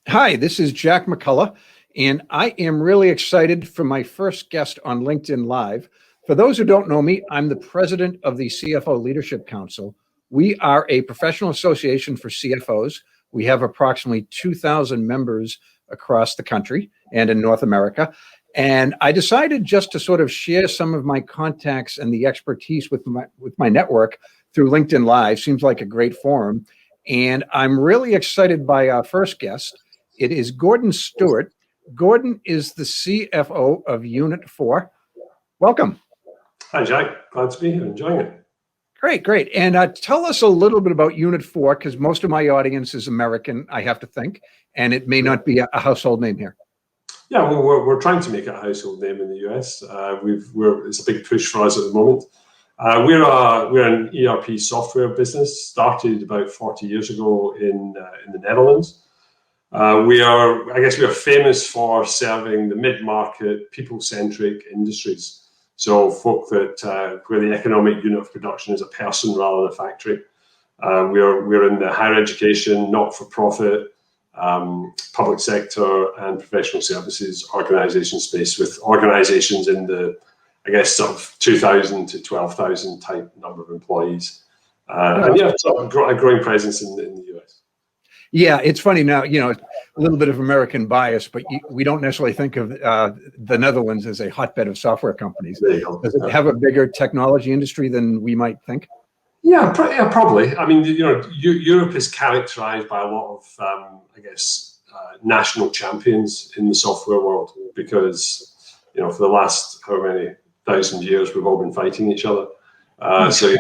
Hi, this is Jack McCullough, and I am really excited for my first guest on LinkedIn Live. For those who don't know me, I'm the president of the CFO Leadership Council. We are a professional association for CFOs. We have approximately 2,000 members across the country and in North America. And I decided just to sort of share some of my contacts and the expertise with my network through LinkedIn Live. Seems like a great forum. And I'm really excited by our first guest. It is Gordon Stuart. Gordon is the CFO of Unit4. Welcome. Hi, Jack. Glad to be here, enjoying it. Great, great. And tell us a little bit about Unit4, because most of my audience is American, I have to think, and it may not be a household name here. Yeah, well, we're trying to make it a household name in the US. It's a big push for us at the moment. We're an ERP software business, started about 40 years ago in the Netherlands. We are famous for serving the mid-market, people-centric industries. So folk that where the economic unit of production is a person rather than a factory. We're in the higher education, not-for-profit, public sector and professional services organization space, with organizations in the, sort of 2,000 to 12,000 type number of employees. Sort of a growing presence in the US. Yeah, it's funny now, a little bit of American bias, but we don't necessarily think of the Netherlands as a hotbed of software companies. Does it have a bigger technology industry than we might think? Yeah, probably. I mean, Europe is characterized by a lot of, national champions in the software world because, for the last how many thousand years, we've all been fighting each other. So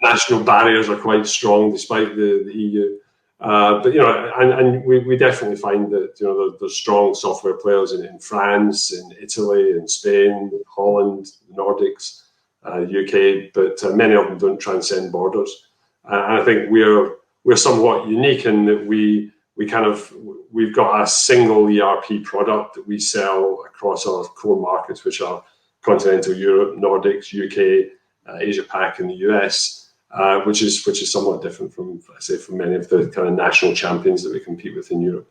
national barriers are quite strong despite the EU. We definitely find that there's strong software players in France, in Italy, in Spain, Holland, Nordics, UK, but many of them don't transcend borders. And I think we're somewhat unique in that we've got a single ERP product that we sell across our core markets, which are continental Europe, Nordics, UK, Asia Pac, and the US. Which is somewhat different from many of the kind of national champions that we compete with in Europe.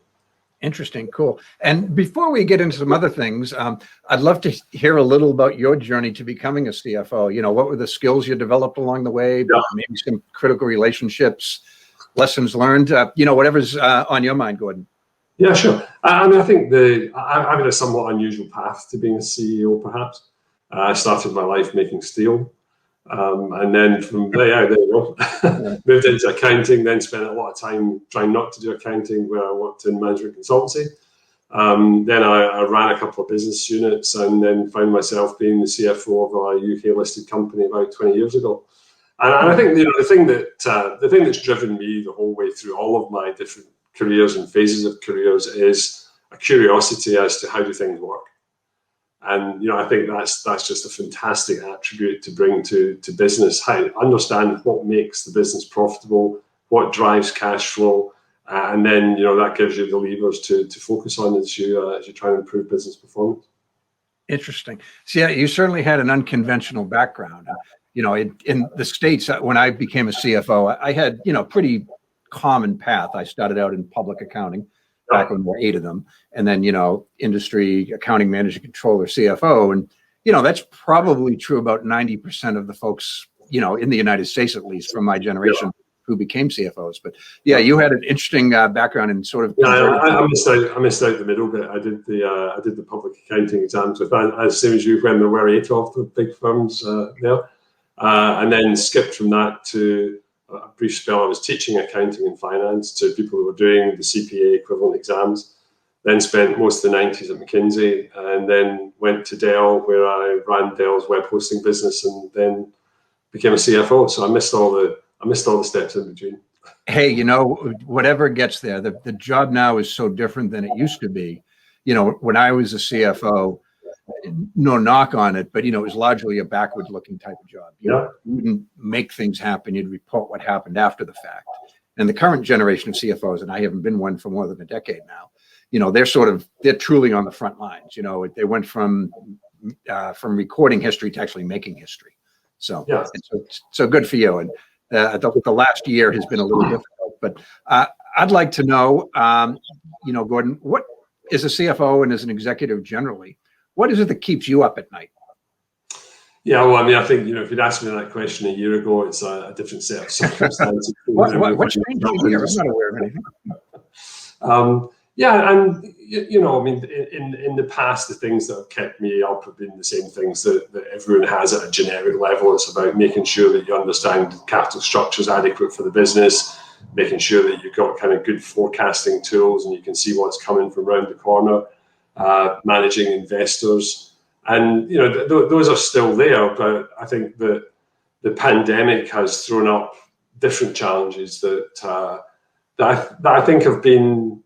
Interesting, cool. And before we get into some other things, I'd love to hear a little about your journey to becoming a CFO. What were the skills you developed along the way? Yeah. Maybe some critical relationships, lessons learned. Whatever's on your mind, Gordon. Yeah, sure. I mean, I think I've had a somewhat unusual path to being a CEO. Perhaps I started my life making steel. And then from there you go. Moved into accounting, then spent a lot of time trying not to do accounting, where I worked in management consultancy. Then I ran a couple of business units and then found myself being the CFO of a UK listed company about 20 years ago. And I think the thing that's driven me the whole way through all of my different careers and phases of careers is a curiosity as to how do things work. And I think that's just a fantastic attribute to bring to business. How understand what makes the business profitable, what drives cash flow, and then that gives you the levers to focus on as you try and improve business performance. Interesting. So yeah, you certainly had an unconventional background. In the States, when I became a CFO, I had pretty common path. I started out in public accounting. Back when there were 8 of them, and then industry, accounting manager, controller, CFO, and that's probably true about 90% of the folks in the United States, at least from my generation, who became CFOs. But yeah, you had an interesting background in sort of. Yeah, I missed out the middle bit. I did the public accounting exams with as soon as you when there were 8 of the big firms there, and then skipped from that to a brief spell. I was teaching accounting and finance to people who were doing the CPA equivalent exams. Then spent most of the 90s at McKinsey, and then went to Dell, where I ran Dell's web hosting business, and then became a CFO. So I missed all the steps in between. Hey, whatever gets there, the job now is so different than it used to be. When I was a CFO, no knock on it, but it was largely a backward-looking type of job. You wouldn't make things happen; you'd report what happened after the fact. And the current generation of CFOs, and I haven't been one for more than a decade now, they're truly on the front lines. They went from recording history to actually making history. So, so good for you. And the last year has been a little difficult, but I'd like to know, Gordon, what as a CFO and as an executive generally, what is it that keeps you up at night? Yeah, well, I mean, I think, if you'd asked me that question a year ago, it's a different set of circumstances. What's changed here? I'm not aware of anything. Yeah, and I mean, in the past, the things that have kept me up have been the same things that everyone has at a generic level. It's about making sure that you understand capital structure is adequate for the business, making sure that you've got kind of good forecasting tools and you can see what's coming from around the corner, managing investors. And, those are still there, but I think that the pandemic has thrown up different challenges that I think have been,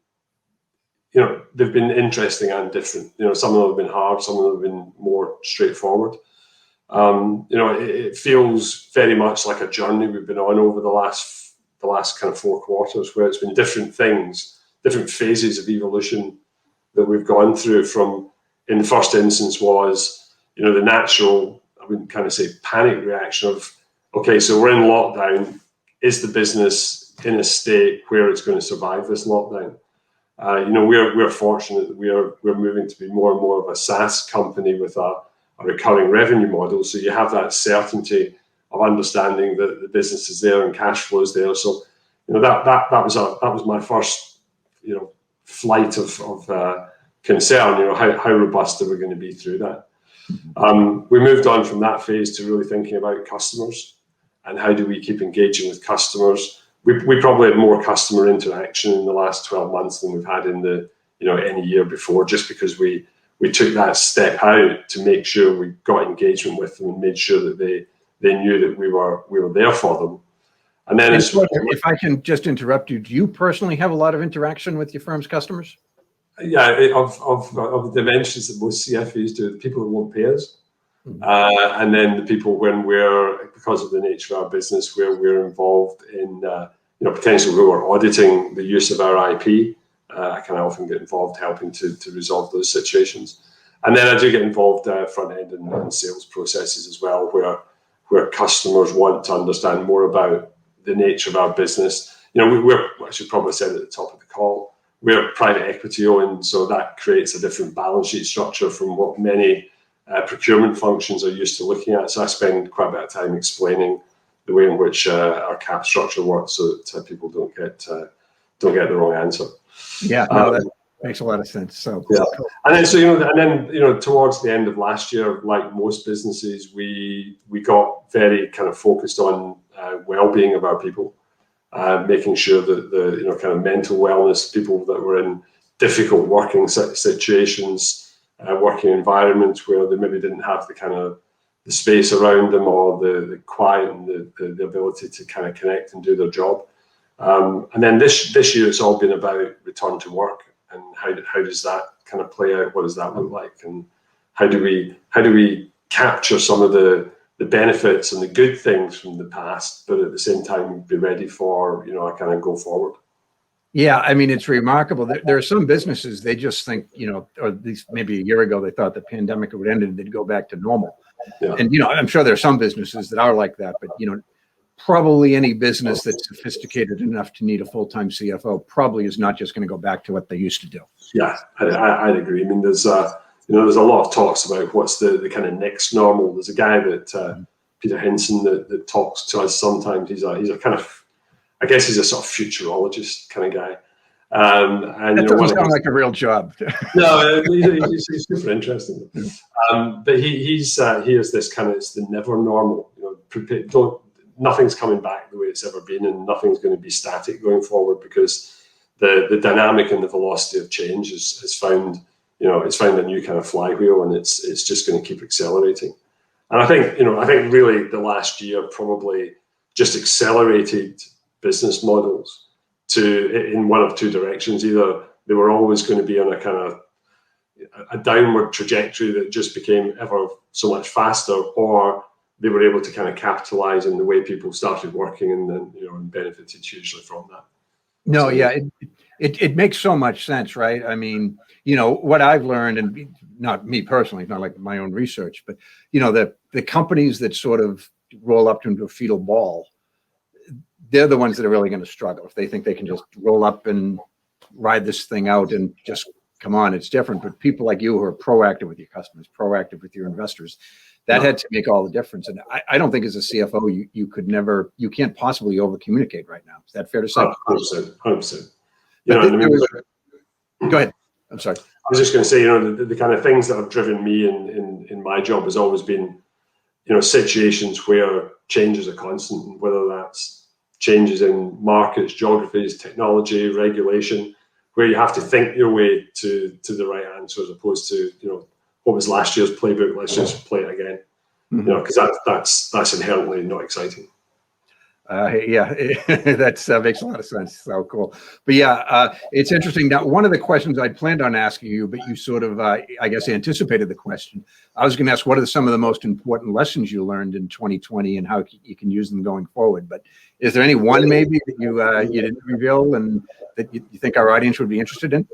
they've been interesting and different. Some of them have been hard, some of them have been more straightforward. It feels very much like a journey we've been on over the last kind of 4 quarters, where it's been different things, different phases of evolution that we've gone through. From, in the first instance, was the natural, I wouldn't kind of say panic reaction of, okay, so we're in lockdown. Is the business in a state where it's going to survive this lockdown? We're fortunate that we're moving to be more and more of a SaaS company with a recurring revenue model. So you have that certainty of understanding that the business is there and cash flow is there. So that was my first flight of concern. How robust are we going to be through that? We moved on from that phase to really thinking about customers and how do we keep engaging with customers. We probably had more customer interaction in the last 12 months than we've had in any year before, just because we took that step out to make sure we got engagement with them and made sure that they knew that we were there for them. And then, if I can just interrupt you, do you personally have a lot of interaction with your firm's customers? Yeah, of the dimensions that most CFOs do, the people that won't pay us. And then the people when because of the nature of our business, where we're involved in, potentially we were auditing the use of our IP. I can often get involved helping to resolve those situations. And then I do get involved front end and sales processes as well, where customers want to understand more about the nature of our business. I should probably say at the top of the call, we're private equity owned, so that creates a different balance sheet structure from what many procurement functions are used to looking at. So I spend quite a bit of time explaining the way in which our cap structure works, so that people don't get the wrong answer. Yeah, no, that makes a lot of sense. So yeah, and then towards the end of last year, like most businesses, we got very kind of focused on well-being of our people, making sure that the kind of mental wellness, people that were in difficult working situations, working environments where they maybe didn't have the kind of the space around them or the quiet and the ability to kind of connect and do their job. And then this year, it's all been about return to work and how does that kind of play out? What does that look like? And how do we capture some of the benefits and the good things from the past, but at the same time be ready for a kind of go forward? Yeah, I mean, it's remarkable. There are some businesses, they just think, or at least maybe a year ago, they thought the pandemic would end and they'd go back to normal. Yeah. And, I'm sure there are some businesses that are like that, but, probably any business that's sophisticated enough to need a full-time CFO probably is not just going to go back to what they used to do. Yeah, I'd agree. I mean, there's a lot of talks about what's the kind of next normal. There's a guy that, Peter Henson, that talks to us sometimes. He's a kind of, I guess he's a sort of futurologist kind of guy. And that doesn't sound like a real job. No, he's super interesting. But he has this kind of, it's the never normal. Nothing's coming back the way it's ever been, and nothing's going to be static going forward, because the dynamic and the velocity of change has found a new kind of flywheel, and it's just going to keep accelerating. And I think really the last year probably just accelerated business models in one of two directions. Either they were always going to be on a kind of a downward trajectory that just became ever so much faster, or they were able to kind of capitalize in the way people started working and then, and benefited hugely from that. No, so, yeah, it makes so much sense, right? I mean, what I've learned, and not me personally, not like my own research, but, the companies that sort of roll up into a fetal ball, they're the ones that are really going to struggle. If they think they can just roll up and ride this thing out and just come on, it's different. But people like you who are proactive with your customers, proactive with your investors, that had to make all the difference. And I don't think as a CFO, you can't possibly over communicate right now. Is that fair to say? 100%, 100%. Go ahead. I'm sorry. I was just going to say, the kind of things that have driven me in my job has always been, situations where changes are constant, and whether that's changes in markets, geographies, technology, regulation, where you have to think your way to the right answer as opposed to, what was last year's playbook, let's just play it again. Because that's inherently not exciting. Yeah, that makes a lot of sense. So cool. But yeah, it's interesting. Now, one of the questions I'd planned on asking you, but you sort of, I guess, anticipated the question. I was going to ask, what are some of the most important lessons you learned in 2020 and how you can use them going forward? But is there any one maybe that you didn't reveal and that you think our audience would be interested in?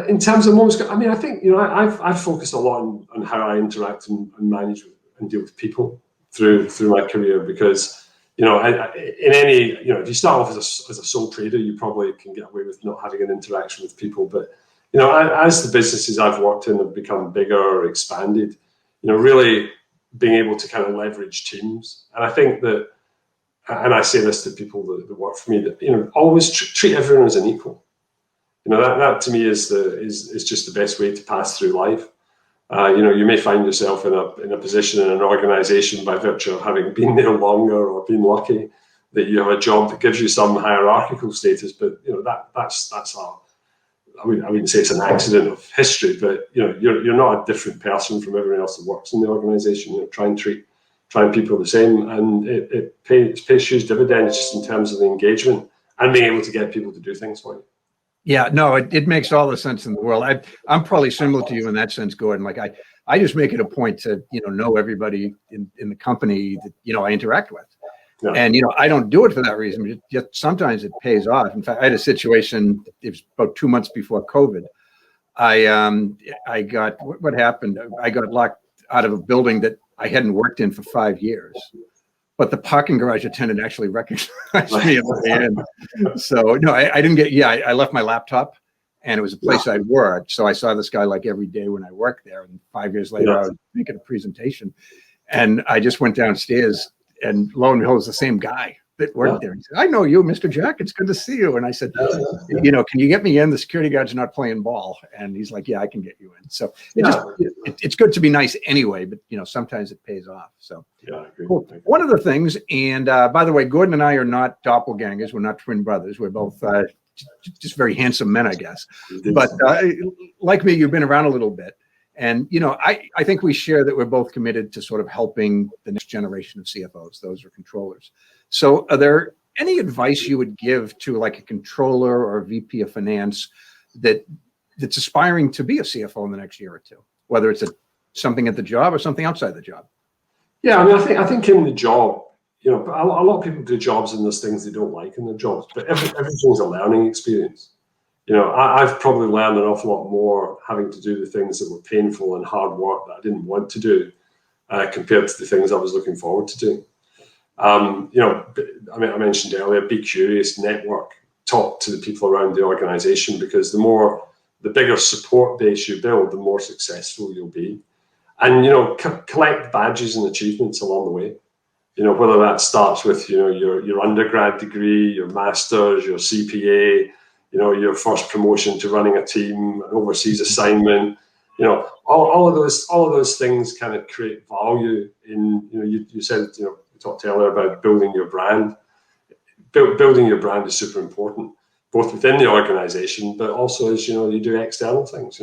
In terms of moments, I mean, I think, I've focused a lot on how I interact and manage and deal with people through my career, because in any, if you start off as a sole trader, you probably can get away with not having an interaction with people. But, as the businesses I've worked in have become bigger or expanded, really being able to kind of leverage teams. And I think that, and I say this to people that work for me, that, always treat everyone as an equal. That to me is just the best way to pass through life. You may find yourself in a position in an organization by virtue of having been there longer or been lucky that you have a job that gives you some hierarchical status. But that's I wouldn't say it's an accident of history, but you're not a different person from everyone else that works in the organization. Try and treat people the same, and it pays huge dividends just in terms of the engagement and being able to get people to do things for you. Yeah, no, it makes all the sense in the world. I'm probably similar to you in that sense, Gordon. Like I just make it a point to, know everybody in the company that, I interact with. Yeah. And, I don't do it for that reason. Just sometimes it pays off. In fact, I had a situation, it was about 2 months before COVID. I got, what happened? I got locked out of a building that I hadn't worked in for 5 years. But the parking garage attendant actually recognized me at the end. So no, I didn't get. Yeah, I left my laptop, and it was a place I'd worked. So I saw this guy like every day when I worked there. And 5 years later, I was making a presentation, and I just went downstairs, and lo and behold, it was the same guy that worked there. He said, "I know you, Mr. Jack. It's good to see you." And I said, "Can you get me in? The security guard's not playing ball." And he's like, "Yeah, I can get you in." So it's good to be nice anyway, but sometimes it pays off. So yeah, I agree. Cool. One of the things, and by the way, Gordon and I are not doppelgangers. We're not twin brothers. We're both just very handsome men, I guess. But like me, you've been around a little bit. And, I think we share that we're both committed to sort of helping the next generation of CFOs, those are controllers. So are there any advice you would give to like a controller or a VP of finance that's aspiring to be a CFO in the next year or two, whether it's something at the job or something outside the job? Yeah, I mean, I think in the job, a lot of people do jobs and there's things they don't like in their jobs, but everything's a learning experience. I've probably learned an awful lot more having to do the things that were painful and hard work that I didn't want to do compared to the things I was looking forward to doing. I mentioned earlier, be curious, network, talk to the people around the organization, because the bigger support base you build, the more successful you'll be. And, collect badges and achievements along the way, whether that starts with, your undergrad degree, your master's, your CPA, your first promotion to running a team, an overseas assignment, all of those things kind of create value in, you said, we talked earlier about building your brand. Building your brand is super important, both within the organization, but also as, you do external things,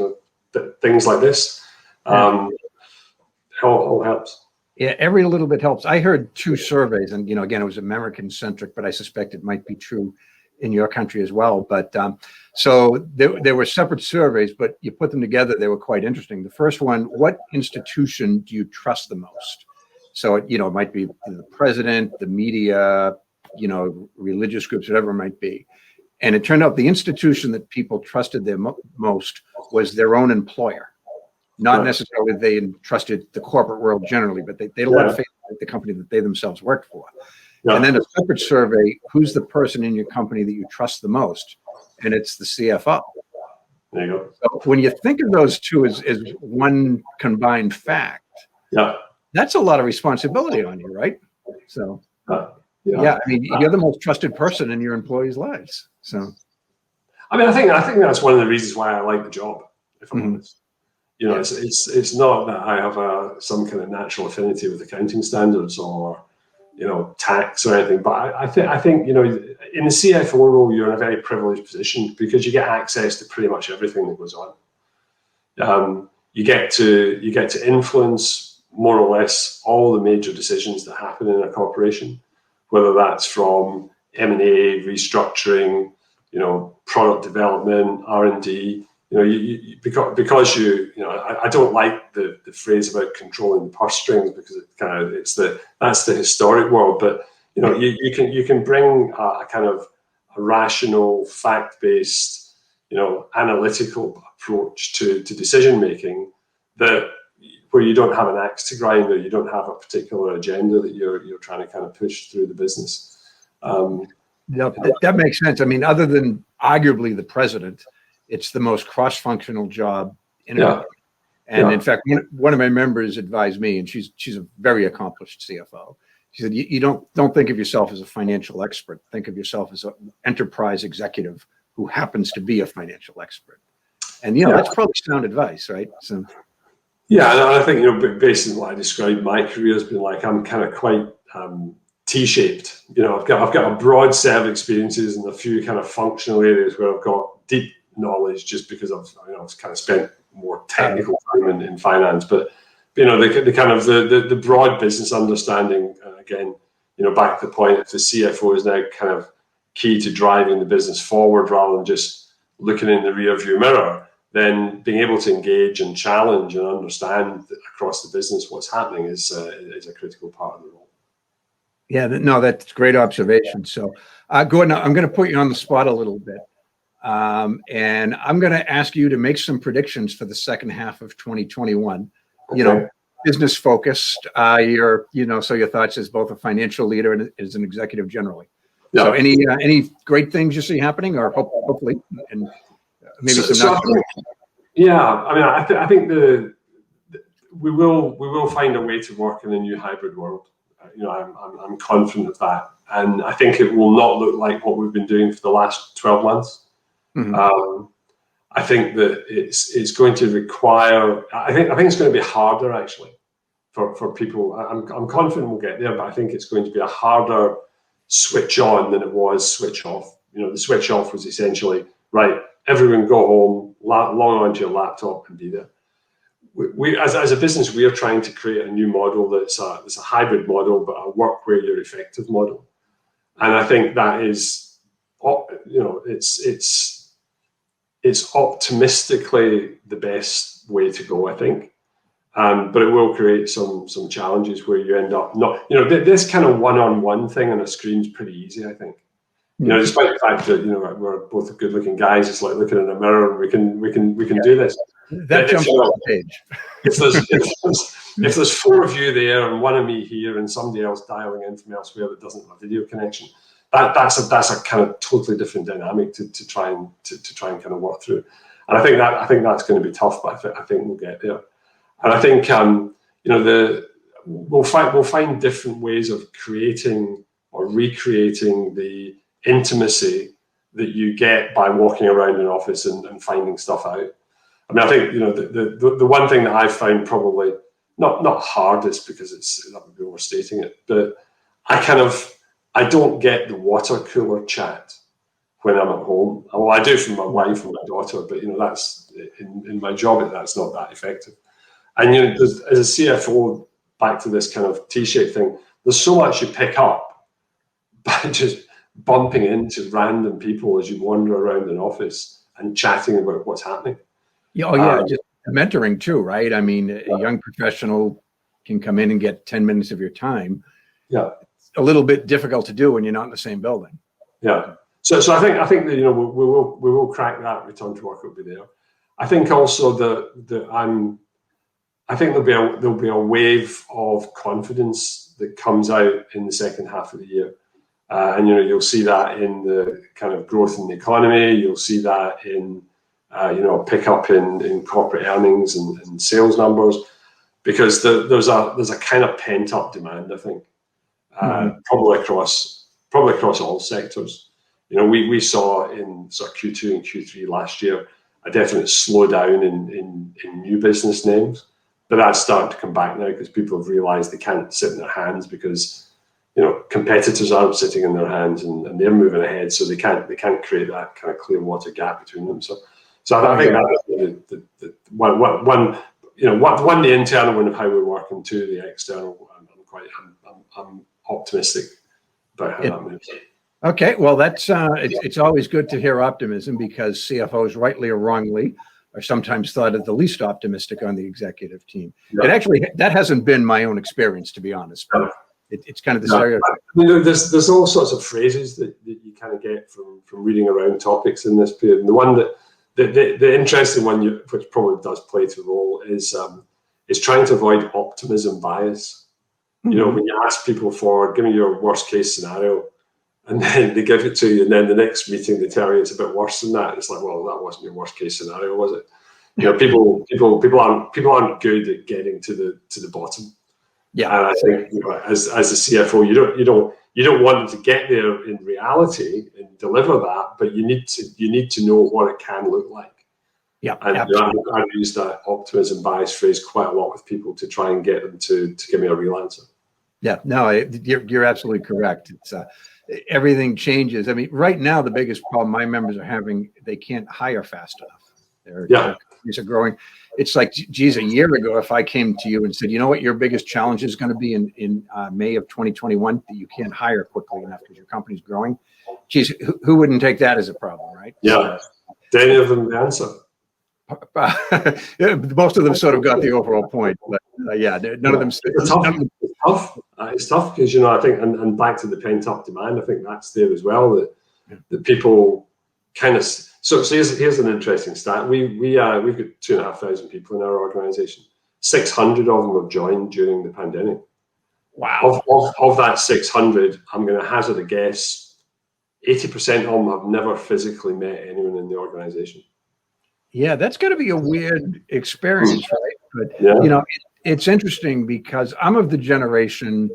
things like this. All helps. Yeah, every little bit helps. I heard 2 surveys, and again, it was American centric, but I suspect it might be true in your country as well. But so there were separate surveys, but you put them together, they were quite interesting. The first one: what institution do you trust the most? So it might be the president, the media, religious groups, whatever it might be. And it turned out the institution that people trusted their most was their own employer. Not necessarily they trusted the corporate world generally, but they had a lot of faith in the company that they themselves worked for. Yeah. And then a separate survey, who's the person in your company that you trust the most? And it's the CFO. There you go. So when you think of those two as one combined fact, Yeah. that's a lot of responsibility on you, right? So, yeah, I mean, you're the most trusted person in your employees' lives. So, I mean, I think that's one of the reasons why I like the job, if I'm honest. You know, it's not that I have some kind of natural affinity with accounting standards or, you know, tax or anything. But I think you know, in the CFO role, you're in a very privileged position because you get access to pretty much everything that goes on. You get to influence more or less all the major decisions that happen in a corporation, whether that's from M&A, restructuring, you know, product development, R&D. You know, because you know, I don't like the phrase about controlling the purse strings because that's the historic world. But you know, you can bring a kind of a rational, fact-based, you know, analytical approach to decision making that where you don't have an axe to grind or you don't have a particular agenda that you're trying to kind of push through the business. Yeah, that makes sense. I mean, other than arguably the president, it's the most cross-functional job in a company. And in fact, one of my members advised me, and she's a very accomplished CFO. She said, "You don't think of yourself as a financial expert. Think of yourself as an enterprise executive who happens to be a financial expert." And you know, that's probably sound advice, right? So, yeah, and I think, you know, based on what I described, my career has been like I'm kind of quite T-shaped. You know, I've got a broad set of experiences and a few kind of functional areas where I've got deep knowledge just because I've kind of spent more technical time in finance. But you know, the kind of the broad business understanding, again, you know, back to the point, if the CFO is now kind of key to driving the business forward rather than just looking in the rear view mirror, then being able to engage and challenge and understand across the business what's happening is a critical part of the role. yeah, no, that's great observation. So, Gordon, I'm going to put you on the spot a little bit. And I'm going to ask you to make some predictions for the second half of 2021, you know, business focused, so your thoughts as both a financial leader and as an executive generally. Yeah. So any great things you see happening or hopefully, and maybe yeah, I mean, I think we will find a way to work in a new hybrid world. You know, I'm confident of that. And I think it will not look like what we've been doing for the last 12 months. I think that it's going to require. I think it's going to be harder actually for people. I'm confident we'll get there, but I think it's going to be a harder switch on than it was switch off. You know, the switch off was essentially right. Everyone go home, log onto your laptop, and be there. We as a business, we are trying to create a new model that's a hybrid model, but a work where you're effective model. And I think that is, you know, it's optimistically the best way to go, I think. But it will create some challenges where you end up not, you know, this kind of one-on-one thing on a screen is pretty easy, I think. You know, despite the fact that, you know, we're both good-looking guys, it's like looking in a mirror and we can do this. That jumps off the page. If there's four of you there and one of me here and somebody else dialing in from elsewhere that doesn't have a video connection, that's a kind of totally different dynamic to try and kind of work through. And I think that's going to be tough, but I think we'll get there. And I think you know, we'll find different ways of creating or recreating the intimacy that you get by walking around an office and finding stuff out. I mean, I think, you know, the one thing that I've found probably not hardest because that would be overstating it, but I don't get the water cooler chat when I'm at home. Well, I do from my wife and my daughter, but you know, that's in my job, that's not that effective. And you know, as a CFO, back to this kind of T-shaped thing, there's so much you pick up by just bumping into random people as you wander around an office and chatting about what's happening. Yeah, just mentoring too, right? I mean, a young professional can come in and get 10 minutes of your time. Yeah, it's a little bit difficult to do when you're not in the same building. Yeah, so I think that, you know, we will crack that. Return to work will be there. I think also I think there'll be a wave of confidence that comes out in the second half of the year. And you'll see that in the kind of growth in the economy. You'll see that in pickup in corporate earnings and sales numbers, because there's a kind of pent up demand, I think, probably across all sectors. We saw in sort of Q2 and Q3 last year a definite slowdown in new business names, but that's starting to come back now because people have realised they can't sit in their hands because competitors aren't sitting in their hands and they're moving ahead, so they can't create that kind of clear water gap between them. So I think that's the one the internal one of how we're working, two the external. I'm optimistic about how that moves. Okay, well, that's it's always good to hear optimism, because CFOs, rightly or wrongly, are sometimes thought of the least optimistic on the executive team. Yeah. It actually, that hasn't been my own experience, to be honest. But it's kind of the stereotype. There's all sorts of phrases that you kind of get from reading around topics in this period. And the one the interesting one, which probably does play to the role, is trying to avoid optimism bias. Mm-hmm. When you ask people give me your worst case scenario, and then they give it to you, and then the next meeting they tell you it's a bit worse than that. It's like, well, that wasn't your worst case scenario, was it? People aren't good at getting to the bottom. Yeah, and I think as a CFO, you don't want them to get there in reality and deliver that, but you need to know what it can look like. Yeah, and I've used that optimism bias phrase quite a lot with people to try and get them to give me a real answer. Yeah, no, you're absolutely correct. It's everything changes. I mean, right now the biggest problem my members are having, they can't hire fast enough. Their companies are growing. It's like, geez, a year ago, if I came to you and said, you know what, your biggest challenge is going to be in May of 2021, that you can't hire quickly enough because your company's growing. Geez, who wouldn't take that as a problem, right? Yeah, any of them the answer. Most of them sort of got the overall point, but none of them. It's tough because I think, and back to the pent up demand, I think that's there as well. That people kind of. So here's an interesting stat. We've got 2,500 people in our organisation. 600 of them have joined during the pandemic. Wow. Of that 600, I'm going to hazard a guess. 80% of them have never physically met anyone in the organisation. Yeah, that's going to be a weird experience, right? But it's interesting because I'm of the generation.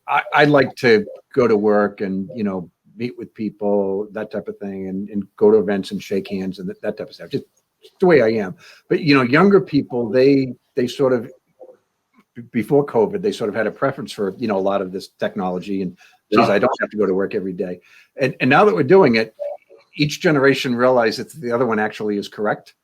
I like to go to work and meet with people, that type of thing, and go to events and shake hands and that type of stuff. Just the way I am. But younger people, they sort of, before COVID, they sort of had a preference for a lot of this technology, and I don't have to go to work every day. And now that we're doing it, each generation realizes that the other one actually is correct.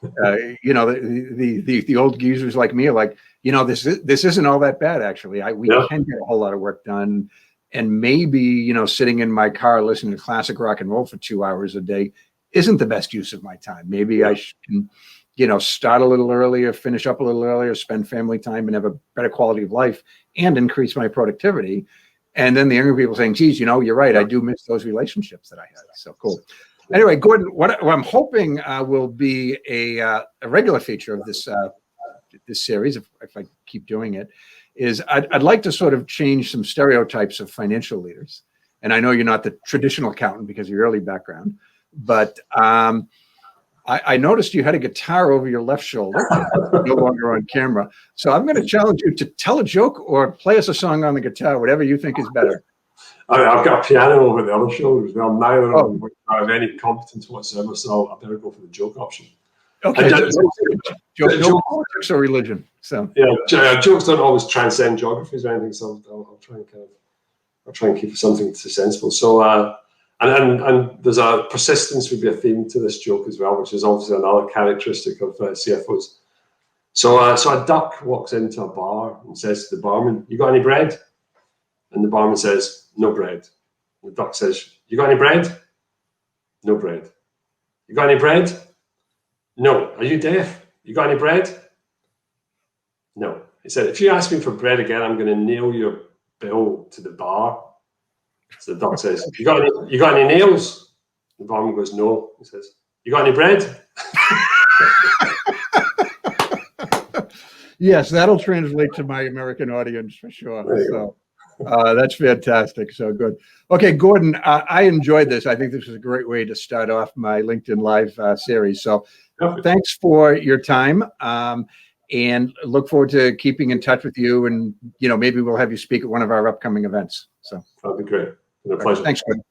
The old geezers like me are like, this isn't all that bad actually. We can get a whole lot of work done, and maybe sitting in my car listening to classic rock and roll for 2 hours a day isn't the best use of my time. Maybe I can start a little earlier, finish up a little earlier, spend family time, and have a better quality of life and increase my productivity. And then the younger people saying, geez, you're right. I do miss those relationships that I had. So cool. Anyway, Gordon, what I'm hoping will be a regular feature of this series, if I keep doing it, is I'd like to sort of change some stereotypes of financial leaders. And I know you're not the traditional accountant because of your early background, but I noticed you had a guitar over your left shoulder, no longer on camera. So I'm going to challenge you to tell a joke or play us a song on the guitar, whatever you think is better. I've got a piano over the other shoulder as well. Neither of them have any competence whatsoever, so I better go for the joke option. Okay. Joke, politics, or religion. So jokes don't always transcend geographies or anything. So I'll try and keep it something sensible. So. And there's a persistence would be a theme to this joke as well, which is obviously another characteristic of CFOs. So a duck walks into a bar and says to the barman, "You got any bread?" And the barman says, "No bread." And the duck says, "You got any bread?" "No bread." "You got any bread?" "No." "Are you deaf? You got any bread?" "No." He said, "If you ask me for bread again, I'm going to nail your bill to the bar." So the duck says, you got any nails?" The barman goes, "No." He says, "You got any bread?" Yes, that'll translate to my American audience for sure. There you So that's fantastic. So good. Okay, Gordon, I enjoyed this. I think this is a great way to start off my LinkedIn Live series. So go. thanks for your time, and look forward to keeping in touch with you. And maybe we'll have you speak at one of our upcoming events. So That'd be great. It's a pleasure. thanks, Gordon.